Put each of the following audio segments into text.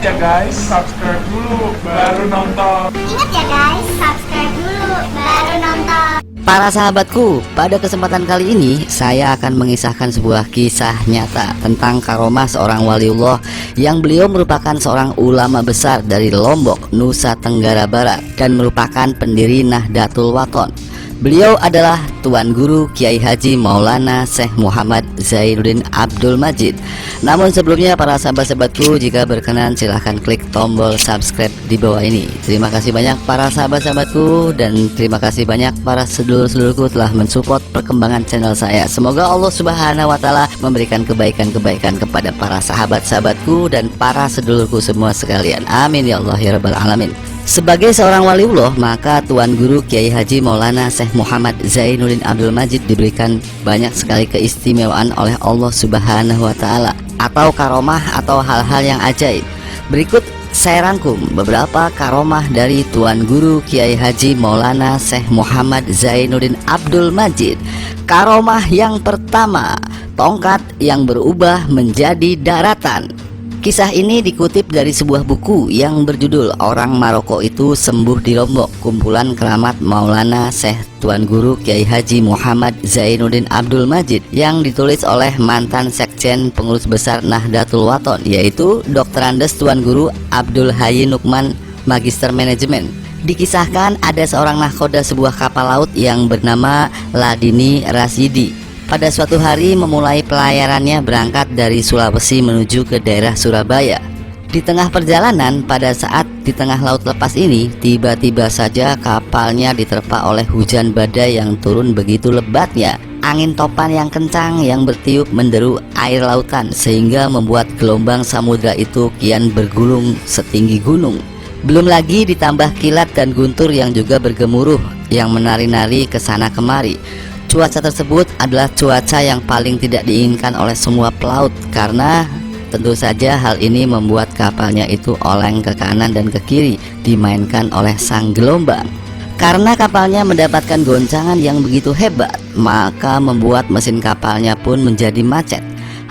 ya guys, subscribe dulu baru nonton. Ingat ya guys, subscribe dulu baru nonton. Para sahabatku, pada kesempatan kali ini saya akan mengisahkan sebuah kisah nyata tentang karomah seorang waliullah yang beliau merupakan seorang ulama besar dari Lombok, Nusa Tenggara Barat dan merupakan pendiri Nahdlatul Wathon. Beliau adalah Tuan Guru Kiai Haji Maulana Syekh Muhammad Zainuddin Abdul Majid. Namun sebelumnya para sahabat-sahabatku, jika berkenan silahkan klik tombol subscribe di bawah ini. Terima kasih banyak para sahabat-sahabatku dan terima kasih banyak para sedulur-sedulurku telah mensupport perkembangan channel saya. Semoga Allah Subhanahu wa Ta'ala memberikan kebaikan-kebaikan kepada para sahabat-sahabatku dan para sedulurku semua sekalian. Amin ya Allah ya Rabbal Alamin. Sebagai seorang waliullah, maka Tuan Guru Kiai Haji Maulana Syekh Muhammad Zainuddin Abdul Majid diberikan banyak sekali keistimewaan oleh Allah Subhanahu wa Ta'ala atau karomah atau hal-hal yang ajaib. Berikut saya rangkum beberapa karomah dari Tuan Guru Kiai Haji Maulana Syekh Muhammad Zainuddin Abdul Majid. Karomah yang pertama, tongkat yang berubah menjadi daratan. Kisah ini dikutip dari sebuah buku yang berjudul Orang Maroko Itu Sembuh di Lombok, kumpulan keramat Maulana Syekh Tuan Guru Kiai Haji Muhammad Zainuddin Abdul Majid yang ditulis oleh mantan sekjen pengurus besar Nahdlatul Wathon, yaitu Dr. Andes Tuan Guru Abdul Hayy Nukman, Magister Manajemen. Dikisahkan ada seorang nahkoda sebuah kapal laut yang bernama Ladini Rasidi. Pada suatu hari memulai pelayarannya berangkat dari Sulawesi menuju ke daerah Surabaya. Di tengah perjalanan, pada saat di tengah laut lepas ini, tiba-tiba saja kapalnya diterpa oleh hujan badai yang turun begitu lebatnya. Angin topan yang kencang yang bertiup menderu air lautan sehingga membuat gelombang samudra itu kian bergulung setinggi gunung. Belum lagi ditambah kilat dan guntur yang juga bergemuruh yang menari-nari ke sana kemari. Cuaca tersebut adalah cuaca yang paling tidak diinginkan oleh semua pelaut karena tentu saja hal ini membuat kapalnya itu oleng ke kanan dan ke kiri dimainkan oleh sang gelombang. Karena kapalnya mendapatkan goncangan yang begitu hebat, maka membuat mesin kapalnya pun menjadi macet.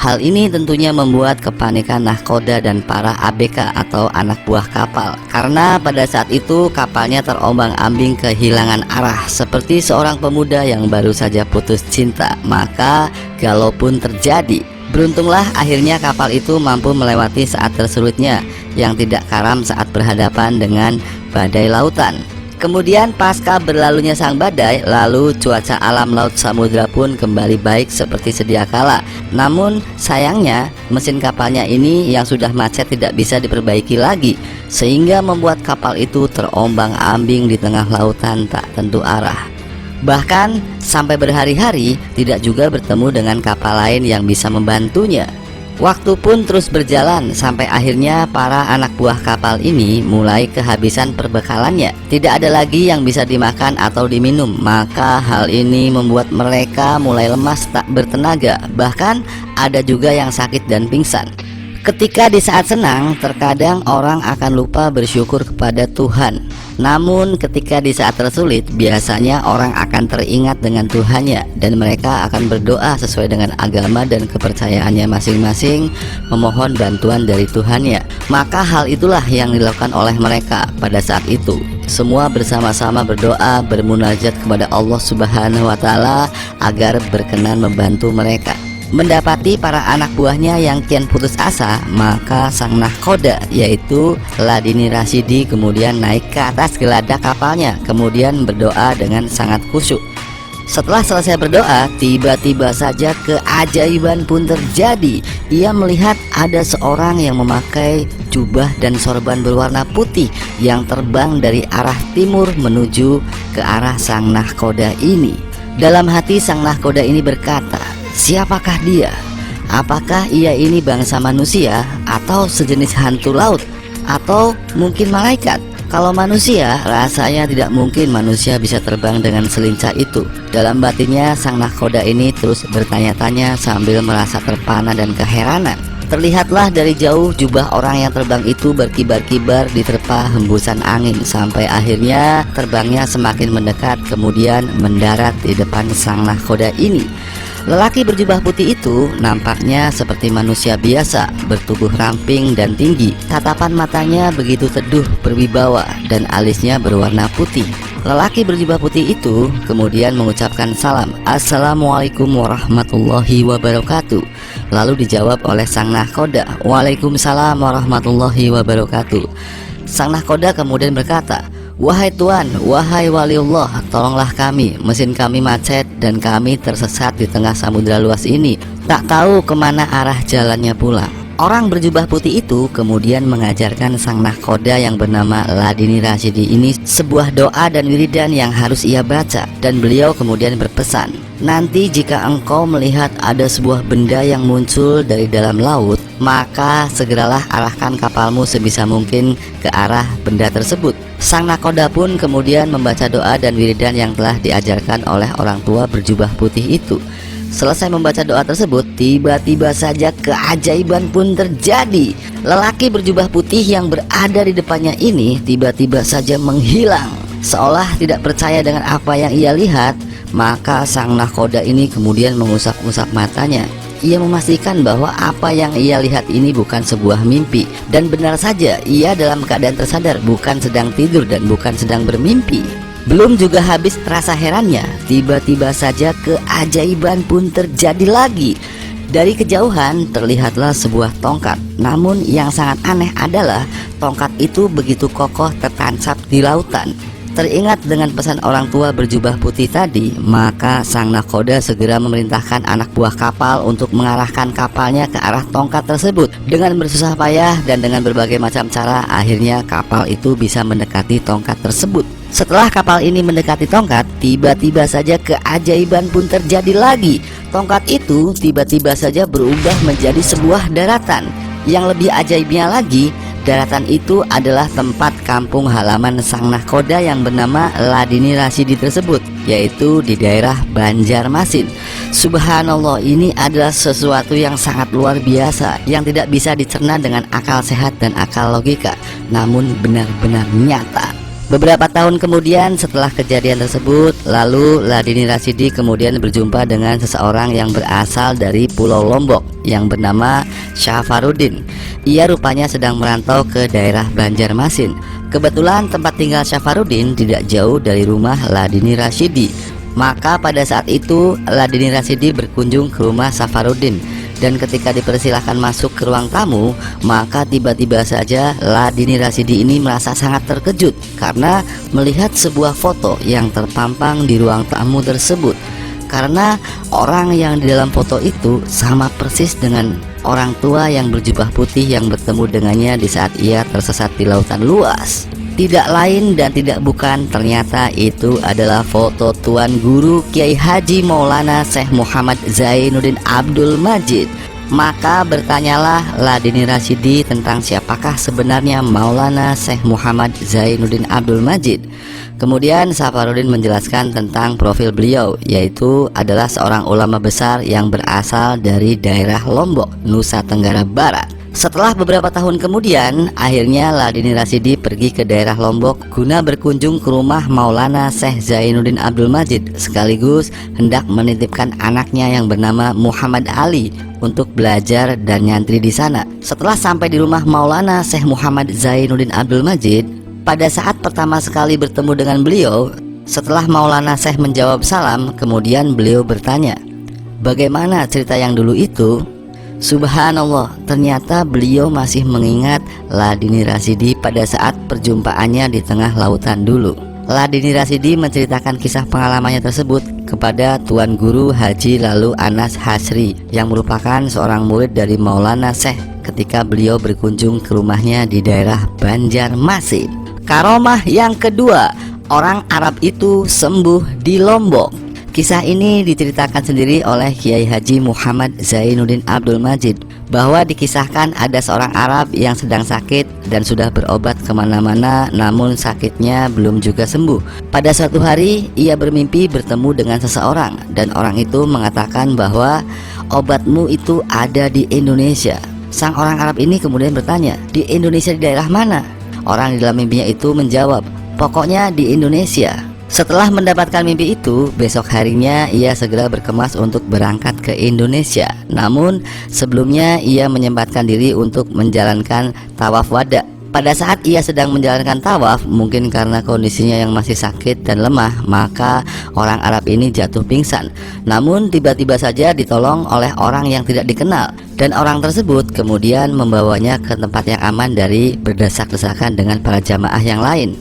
Hal ini tentunya membuat kepanikan nahkoda dan para ABK atau anak buah kapal, karena pada saat itu kapalnya terombang-ambing kehilangan arah seperti seorang pemuda yang baru saja putus cinta. Maka galau pun terjadi. Beruntunglah akhirnya kapal itu mampu melewati saat tersulitnya yang tidak karam saat berhadapan dengan badai lautan. Kemudian pasca berlalunya sang badai, lalu cuaca alam laut samudra pun kembali baik seperti sedia kala. Namun sayangnya mesin kapalnya ini yang sudah macet tidak bisa diperbaiki lagi, sehingga membuat kapal itu terombang-ambing di tengah lautan tak tentu arah. Bahkan sampai berhari-hari tidak juga bertemu dengan kapal lain yang bisa membantunya. Waktu pun terus berjalan sampai akhirnya para anak buah kapal ini mulai kehabisan perbekalannya. Tidak ada lagi yang bisa dimakan atau diminum. Maka hal ini membuat mereka mulai lemas tak bertenaga. Bahkan ada juga yang sakit dan pingsan. Ketika di saat senang, terkadang orang akan lupa bersyukur kepada Tuhan. Namun ketika di saat tersulit, biasanya orang akan teringat dengan Tuhannya dan mereka akan berdoa sesuai dengan agama dan kepercayaannya masing-masing, memohon bantuan dari Tuhannya. Maka hal itulah yang dilakukan oleh mereka pada saat itu. Semua bersama-sama berdoa, bermunajat kepada Allah Subhanahu wa Ta'ala agar berkenan membantu mereka. Mendapati para anak buahnya yang kian putus asa, maka sang nahkoda yaitu Ladini Rasidi kemudian naik ke atas geladak kapalnya, kemudian berdoa dengan sangat khusyuk. Setelah selesai berdoa, tiba-tiba saja keajaiban pun terjadi. Ia melihat ada seorang yang memakai jubah dan sorban berwarna putih yang terbang dari arah timur menuju ke arah sang nahkoda ini. Dalam hati sang nahkoda ini berkata, siapakah dia? Apakah ia ini bangsa manusia atau sejenis hantu laut atau mungkin malaikat? Kalau manusia, rasanya tidak mungkin manusia bisa terbang dengan selincah itu. Dalam batinnya sang nahkoda ini terus bertanya-tanya sambil merasa terpana dan keheranan. Terlihatlah dari jauh jubah orang yang terbang itu berkibar-kibar diterpa hembusan angin sampai akhirnya terbangnya semakin mendekat kemudian mendarat di depan sang nahkoda ini. Lelaki berjubah putih itu nampaknya seperti manusia biasa, bertubuh ramping dan tinggi. Tatapan matanya begitu teduh berwibawa dan alisnya berwarna putih. Lelaki berjubah putih itu kemudian mengucapkan salam, "Assalamualaikum warahmatullahi wabarakatuh." Lalu dijawab oleh sang nahkoda, "Waalaikumsalam warahmatullahi wabarakatuh." Sang nahkoda kemudian berkata, "Wahai Tuan, wahai waliullah, tolonglah kami, mesin kami macet dan kami tersesat di tengah samudera luas ini, tak tahu kemana arah jalannya pula." Orang berjubah putih itu kemudian mengajarkan sang nahkoda yang bernama Ladini Rasyidi ini sebuah doa dan wiridan yang harus ia baca. Dan beliau kemudian berpesan, "Nanti jika engkau melihat ada sebuah benda yang muncul dari dalam laut, maka segeralah arahkan kapalmu sebisa mungkin ke arah benda tersebut." Sang nahkoda pun kemudian membaca doa dan wiridan yang telah diajarkan oleh orang tua berjubah putih itu. Selesai membaca doa tersebut, tiba-tiba saja keajaiban pun terjadi. Lelaki berjubah putih yang berada di depannya ini tiba-tiba saja menghilang. Seolah tidak percaya dengan apa yang ia lihat, maka sang nahkoda ini kemudian mengusap-usap matanya. Ia memastikan bahwa apa yang ia lihat ini bukan sebuah mimpi. Dan benar saja, ia dalam keadaan tersadar, bukan sedang tidur dan bukan sedang bermimpi. Belum juga habis terasa herannya, tiba-tiba saja keajaiban pun terjadi lagi. Dari kejauhan terlihatlah sebuah tongkat. Namun yang sangat aneh adalah tongkat itu begitu kokoh tertancap di lautan. Teringat dengan pesan orang tua berjubah putih tadi, maka sang nahkoda segera memerintahkan anak buah kapal untuk mengarahkan kapalnya ke arah tongkat tersebut. Dengan bersusah payah dan dengan berbagai macam cara, akhirnya kapal itu bisa mendekati tongkat tersebut. Setelah kapal ini mendekati tongkat, tiba-tiba saja keajaiban pun terjadi lagi. Tongkat itu tiba-tiba saja berubah menjadi sebuah daratan. Yang lebih ajaibnya lagi, daratan itu adalah tempat kampung halaman sang nahkoda yang bernama Ladini Rasyidi tersebut, yaitu di daerah Banjarmasin. Subhanallah, ini adalah sesuatu yang sangat luar biasa, yang tidak bisa dicerna dengan akal sehat dan akal logika, namun benar-benar nyata. Beberapa tahun kemudian setelah kejadian tersebut, lalu Ladini Rasyidi kemudian berjumpa dengan seseorang yang berasal dari Pulau Lombok yang bernama Syafarudin. Ia rupanya sedang merantau ke daerah Banjarmasin. Kebetulan tempat tinggal Syafarudin tidak jauh dari rumah Ladini Rasyidi. Maka pada saat itu Ladini Rasyidi berkunjung ke rumah Syafarudin. Dan ketika dipersilahkan masuk ke ruang tamu, maka tiba-tiba saja Ladini Rasyidi ini merasa sangat terkejut karena melihat sebuah foto yang terpampang di ruang tamu tersebut. Karena orang yang di dalam foto itu sama persis dengan orang tua yang berjubah putih yang bertemu dengannya di saat ia tersesat di lautan luas. Tidak lain dan tidak bukan, ternyata itu adalah foto Tuan Guru Kiai Haji Maulana Syekh Muhammad Zainuddin Abdul Majid. Maka bertanyalah Ladini Rasyidi tentang siapakah sebenarnya Maulana Syekh Muhammad Zainuddin Abdul Majid. Kemudian Syafarudin menjelaskan tentang profil beliau, yaitu adalah seorang ulama besar yang berasal dari daerah Lombok, Nusa Tenggara Barat. Setelah beberapa tahun kemudian, akhirnya Ladini Rasyidi pergi ke daerah Lombok guna berkunjung ke rumah Maulana Syekh Zainuddin Abdul Majid, sekaligus hendak menitipkan anaknya yang bernama Muhammad Ali untuk belajar dan nyantri di sana. Setelah sampai di rumah Maulana Syekh Muhammad Zainuddin Abdul Majid, pada saat pertama sekali bertemu dengan beliau, setelah Maulana Syekh menjawab salam, kemudian beliau bertanya, "Bagaimana cerita yang dulu itu?" Subhanallah, ternyata beliau masih mengingat Ladini Rasyidi pada saat perjumpaannya di tengah lautan dulu. Ladini Rasyidi menceritakan kisah pengalamannya tersebut kepada Tuan Guru Haji Lalu Anas Hasri yang merupakan seorang murid dari Maulana Syekh ketika beliau berkunjung ke rumahnya di daerah Banjarmasin. Karomah yang kedua, orang Arab itu sembuh di Lombok. Kisah ini diceritakan sendiri oleh Kiai Haji Muhammad Zainuddin Abdul Majid, bahwa dikisahkan ada seorang Arab yang sedang sakit dan sudah berobat kemana-mana, namun sakitnya belum juga sembuh. Pada suatu hari ia bermimpi bertemu dengan seseorang, dan orang itu mengatakan bahwa obatmu itu ada di Indonesia. Sang orang Arab ini kemudian bertanya, "Di Indonesia di daerah mana?" Orang di dalam mimpinya itu menjawab, "Pokoknya di Indonesia." Setelah mendapatkan mimpi itu, besok harinya ia segera berkemas untuk berangkat ke Indonesia. Namun sebelumnya ia menyempatkan diri untuk menjalankan tawaf wada. Pada saat ia sedang menjalankan tawaf, mungkin karena kondisinya yang masih sakit dan lemah, maka orang Arab ini jatuh pingsan. Namun tiba-tiba saja ditolong oleh orang yang tidak dikenal, dan orang tersebut kemudian membawanya ke tempat yang aman dari berdesak-desakan dengan para jamaah yang lain.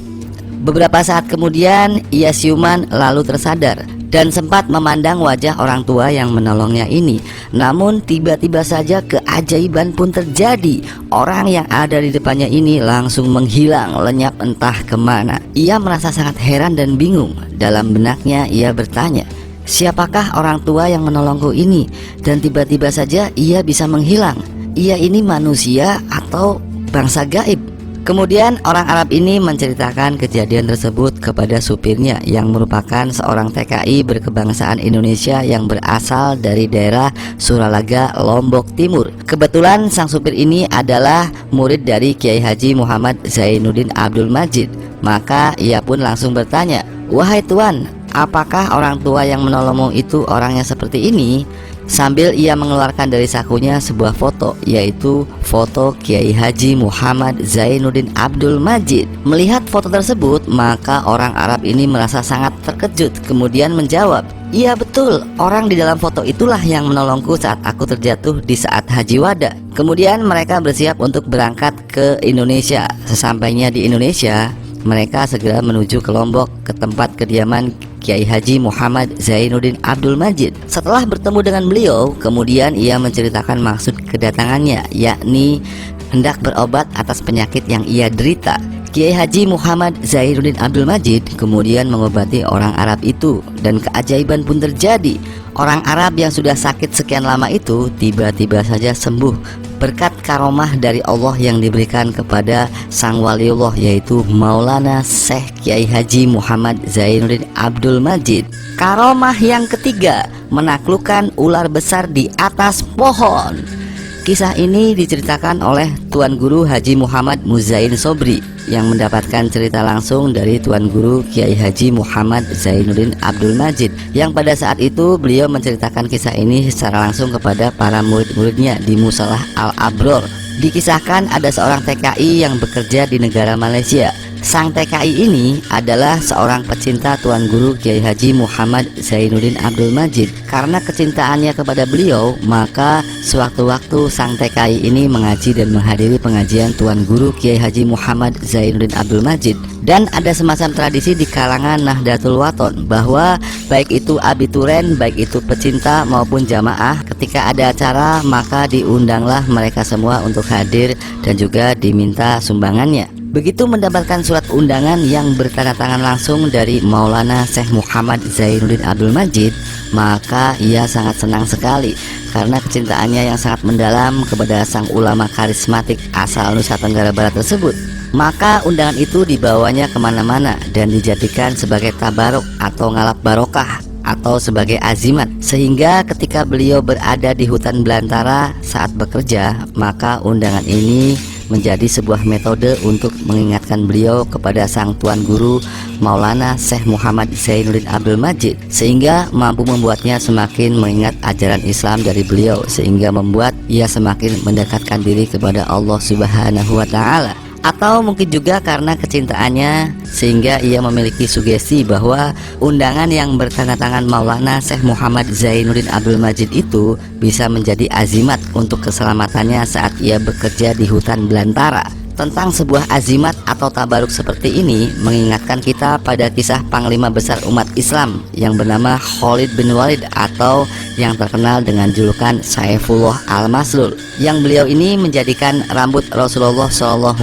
Beberapa saat kemudian ia siuman lalu tersadar dan sempat memandang wajah orang tua yang menolongnya ini. Namun tiba-tiba saja keajaiban pun terjadi. Orang yang ada di depannya ini langsung menghilang lenyap entah kemana. Ia merasa sangat heran dan bingung. Dalam benaknya ia bertanya, siapakah orang tua yang menolongku ini? Dan tiba-tiba saja ia bisa menghilang. Ia ini manusia atau bangsa gaib? Kemudian orang Arab ini menceritakan kejadian tersebut kepada supirnya yang merupakan seorang TKI berkebangsaan Indonesia yang berasal dari daerah Suralaga, Lombok Timur. Kebetulan sang supir ini adalah murid dari Kiai Haji Muhammad Zainuddin Abdul Majid. Maka ia pun langsung bertanya, "Wahai tuan, apakah orang tua yang menolongmu itu orangnya seperti ini?" Sambil ia mengeluarkan dari sakunya sebuah foto, yaitu foto Kiai Haji Muhammad Zainuddin Abdul Majid. Melihat foto tersebut, maka orang Arab ini merasa sangat terkejut, kemudian menjawab, "Iya betul, orang di dalam foto itulah yang menolongku saat aku terjatuh di saat Haji Wada." Kemudian mereka bersiap untuk berangkat ke Indonesia. Sesampainya di Indonesia, mereka segera menuju ke Lombok, ke tempat kediaman Kiai Haji Muhammad Zainuddin Abdul Majid. Setelah bertemu dengan beliau, kemudian ia menceritakan maksud kedatangannya, yakni hendak berobat atas penyakit yang ia derita. Kiai Haji Muhammad Zainuddin Abdul Majid kemudian mengobati orang Arab itu, dan keajaiban pun terjadi. Orang Arab yang sudah sakit sekian lama itu tiba-tiba saja sembuh berkat karomah dari Allah yang diberikan kepada sang waliullah, yaitu Maulana Syekh Kiai Haji Muhammad Zainuddin Abdul Majid. Karomah yang ketiga, menaklukkan ular besar di atas pohon. Kisah ini diceritakan oleh Tuan Guru Haji Muhammad Muzain Sobri yang mendapatkan cerita langsung dari Tuan Guru Kiai Haji Muhammad Zainuddin Abdul Majid, yang pada saat itu beliau menceritakan kisah ini secara langsung kepada para murid-muridnya di Musalah Al-Abror. Dikisahkan ada seorang TKI yang bekerja di negara Malaysia. Sang TKI ini adalah seorang pecinta Tuan Guru Kiai Haji Muhammad Zainuddin Abdul Majid. Karena kecintaannya kepada beliau, maka sewaktu-waktu sang TKI ini mengaji dan menghadiri pengajian Tuan Guru Kiai Haji Muhammad Zainuddin Abdul Majid. Dan ada semacam tradisi di kalangan Nahdlatul Wathon bahwa baik itu abituren, baik itu pecinta maupun jamaah, ketika ada acara maka diundanglah mereka semua untuk hadir dan juga diminta sumbangannya. Begitu mendapatkan surat undangan yang bertanda tangan langsung dari Maulana Syekh Muhammad Zainuddin Abdul Majid, maka ia sangat senang sekali karena kecintaannya yang sangat mendalam kepada sang ulama karismatik asal Nusa Tenggara Barat tersebut. Maka undangan itu dibawanya kemana-mana dan dijadikan sebagai tabaruk atau ngalap barokah atau sebagai azimat, sehingga ketika beliau berada di hutan belantara saat bekerja, maka undangan ini menjadi sebuah metode untuk mengingatkan beliau kepada sang Tuan Guru Maulana Syekh Muhammad Zainuddin Abdul Majid, sehingga mampu membuatnya semakin mengingat ajaran Islam dari beliau, sehingga membuat ia semakin mendekatkan diri kepada Allah Subhanahu wa Ta'ala. Atau mungkin juga karena kecintaannya sehingga ia memiliki sugesti bahwa undangan yang bertanda tangan Maulana Syekh Muhammad Zainuddin Abdul Majid itu bisa menjadi azimat untuk keselamatannya saat ia bekerja di hutan belantara. Tentang sebuah azimat atau tabaruk seperti ini mengingatkan kita pada kisah Panglima Besar umat Islam yang bernama Khalid bin Walid atau yang terkenal dengan julukan Saifullah Al-Maslul, yang beliau ini menjadikan rambut Rasulullah SAW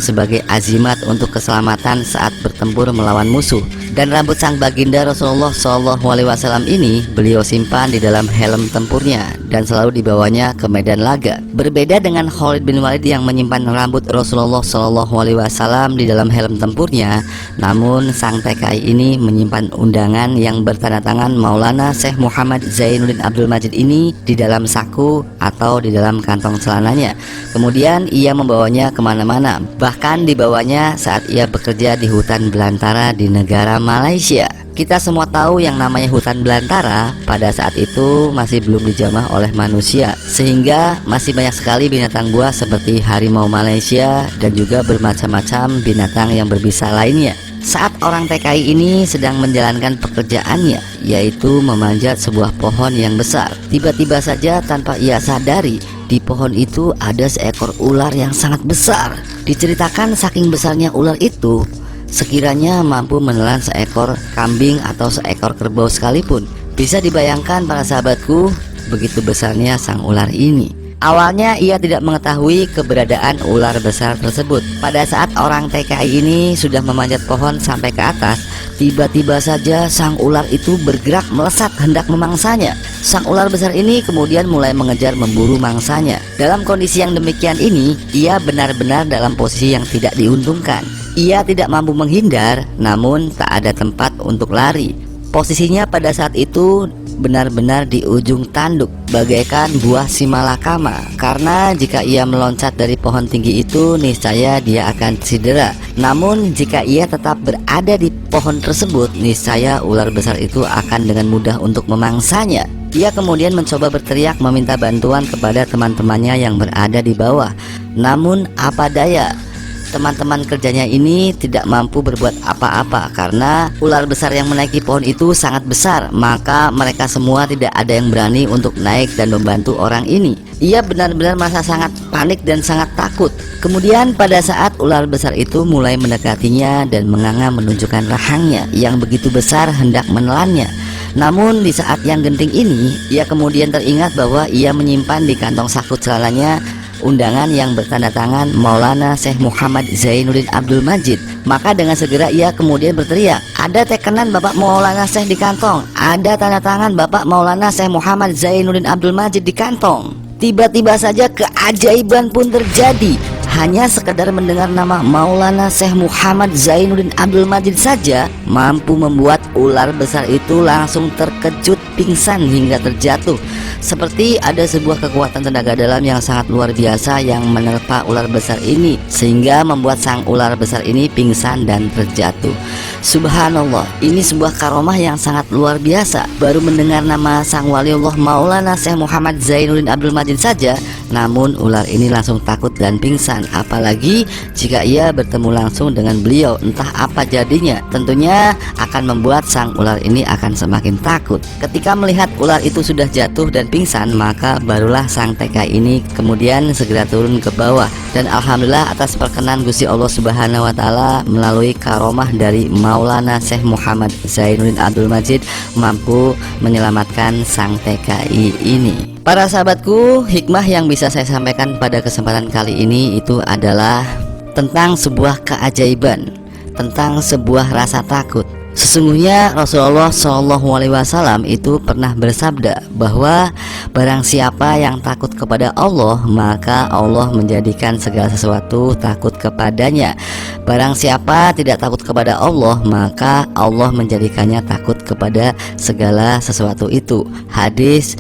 sebagai azimat untuk keselamatan saat bertempur melawan musuh. Dan rambut sang baginda Rasulullah SAW ini beliau simpan di dalam helm tempurnya dan selalu dibawanya ke medan laga. Berbeda dengan Khalid bin Walid yang menyimpan rambut Rasulullah Shallallahu Alaihi Wasallam di dalam helm tempurnya, namun sang TKI ini menyimpan undangan yang bertanda tangan Maulana Syekh Muhammad Zainuddin Abdul Majid ini di dalam saku atau di dalam kantong celananya. Kemudian ia membawanya kemana-mana, bahkan dibawanya saat ia bekerja di hutan belantara di negara Malaysia. Kita semua tahu yang namanya hutan belantara pada saat itu masih belum dijamah oleh manusia, sehingga masih banyak sekali binatang buas seperti harimau Malaysia dan juga bermacam-macam binatang yang berbisa lainnya. Saat orang TKI ini sedang menjalankan pekerjaannya, yaitu memanjat sebuah pohon yang besar, tiba-tiba saja tanpa ia sadari, di pohon itu ada seekor ular yang sangat besar. Diceritakan saking besarnya ular itu, sekiranya mampu menelan seekor kambing atau seekor kerbau sekalipun. Bisa dibayangkan para sahabatku, begitu besarnya sang ular ini. Awalnya ia tidak mengetahui keberadaan ular besar tersebut. Pada saat orang TKI ini sudah memanjat pohon sampai ke atas, tiba-tiba saja sang ular itu bergerak melesat hendak memangsanya. Sang ular besar ini kemudian mulai mengejar memburu mangsanya. Dalam kondisi yang demikian ini, ia benar-benar dalam posisi yang tidak diuntungkan. Ia tidak mampu menghindar, namun tak ada tempat untuk lari. Posisinya pada saat itu benar-benar di ujung tanduk, bagaikan buah simalakama. Karena jika ia meloncat dari pohon tinggi itu, niscaya dia akan cedera. Namun jika ia tetap berada di pohon tersebut, niscaya ular besar itu akan dengan mudah untuk memangsanya. Ia kemudian mencoba berteriak meminta bantuan kepada teman-temannya yang berada di bawah. Namun apa daya, teman-teman kerjanya ini tidak mampu berbuat apa-apa karena ular besar yang menaiki pohon itu sangat besar. Maka mereka semua tidak ada yang berani untuk naik dan membantu orang ini. Ia benar-benar merasa sangat panik dan sangat takut. Kemudian pada saat ular besar itu mulai mendekatinya dan menganga menunjukkan rahangnya yang begitu besar hendak menelannya. Namun di saat yang genting ini, ia kemudian teringat bahwa ia menyimpan di kantong saku celananya undangan yang bertanda tangan Maulana Syekh Muhammad Zainuddin Abdul Majid. Maka dengan segera ia kemudian berteriak, "Ada tekenan Bapak Maulana Syekh di kantong, ada tanda tangan Bapak Maulana Syekh Muhammad Zainuddin Abdul Majid di kantong." Tiba-tiba saja keajaiban pun terjadi. Hanya sekedar mendengar nama Maulana Syekh Muhammad Zainuddin Abdul Majid saja mampu membuat ular besar itu langsung terkejut, pingsan hingga terjatuh. Seperti ada sebuah kekuatan tenaga dalam yang sangat luar biasa yang menerpa ular besar ini, sehingga membuat sang ular besar ini pingsan dan terjatuh. Subhanallah, ini sebuah karomah yang sangat luar biasa. Baru mendengar nama sang waliullah Maulana Syekh Muhammad Zainuddin Abdul Majid saja, namun ular ini langsung takut dan pingsan. Apalagi jika ia bertemu langsung dengan beliau, entah apa jadinya. Tentunya akan membuat sang ular ini akan semakin takut. Ketika melihat ular itu sudah jatuh dan pingsan, maka barulah sang TKI ini kemudian segera turun ke bawah. Dan alhamdulillah atas perkenan Gusti Allah Subhanahu wa taala, melalui karomah dari Maulana Syekh Muhammad Zainuddin Abdul Majid mampu menyelamatkan sang TKI ini. Para sahabatku, hikmah yang bisa saya sampaikan pada kesempatan kali ini itu adalah tentang sebuah keajaiban, tentang sebuah rasa takut. Sesungguhnya Rasulullah SAW itu pernah bersabda bahwa barang siapa yang takut kepada Allah, maka Allah menjadikan segala sesuatu takut kepadanya. Barang siapa tidak takut kepada Allah, maka Allah menjadikannya takut kepada segala sesuatu itu. Hadis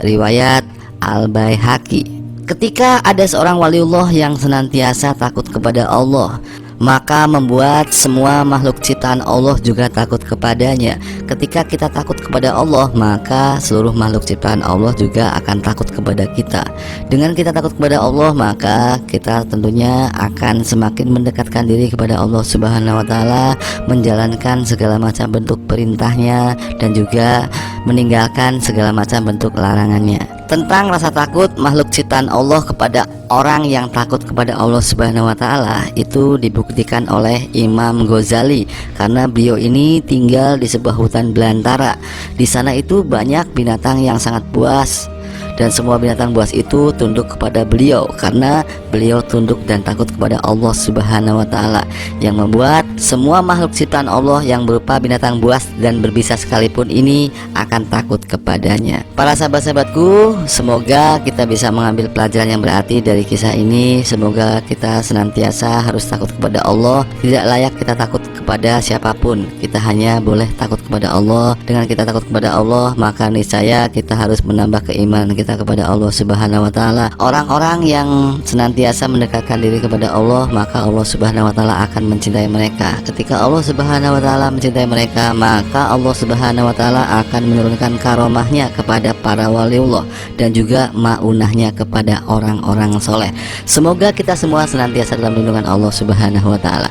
riwayat Al-Baihaqi. Ketika ada seorang waliullah yang senantiasa takut kepada Allah, maka membuat semua makhluk ciptaan Allah juga takut kepadanya. Ketika kita takut kepada Allah, maka seluruh makhluk ciptaan Allah juga akan takut kepada kita. Dengan kita takut kepada Allah, maka kita tentunya akan semakin mendekatkan diri kepada Allah Subhanahu wa taala, menjalankan segala macam bentuk perintahnya dan juga meninggalkan segala macam bentuk larangannya. Tentang rasa takut makhluk ciptaan Allah kepada orang yang takut kepada Allah Subhanahu wa taala itu dibuktikan oleh Imam Ghazali, karena beliau ini tinggal di sebuah hutan belantara. Di sana itu banyak binatang yang sangat buas, dan semua binatang buas itu tunduk kepada beliau karena beliau tunduk dan takut kepada Allah Subhanahu wa taala, yang membuat semua makhluk ciptaan Allah yang berupa binatang buas dan berbisa sekalipun ini akan takut kepadanya. Para sahabat-sahabatku, semoga kita bisa mengambil pelajaran yang berarti dari kisah ini. Semoga kita senantiasa harus takut kepada Allah. Tidak layak kita takut kepada siapapun. Kita hanya boleh takut kepada Allah. Dengan kita takut kepada Allah, maka niscaya kita harus menambah keimanan kita kepada Allah Subhanahu wa taala. Orang-orang yang senantiasa mendekatkan diri kepada Allah, maka Allah Subhanahu wa taala akan mencintai mereka. Ketika Allah Subhanahu wa taala mencintai mereka, maka Allah Subhanahu wa taala akan menurunkan karomahnya kepada para waliullah dan juga maunahnya kepada orang-orang soleh. Semoga kita semua senantiasa dalam lindungan Allah Subhanahu wa taala.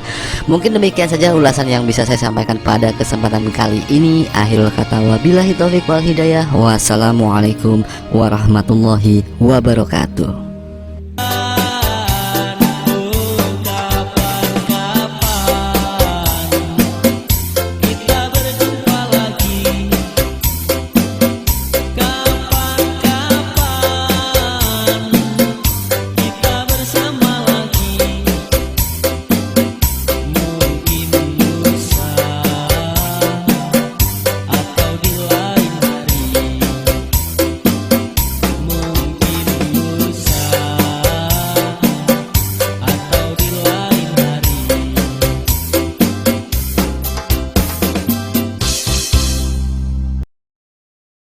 Mungkin demikian saja ulasan yang bisa saya sampaikan pada kesempatan kali ini. Akhirul kata, wabillahi taufiq wal hidayah. Wassalamualaikum warahmatullahi wabarakatuh.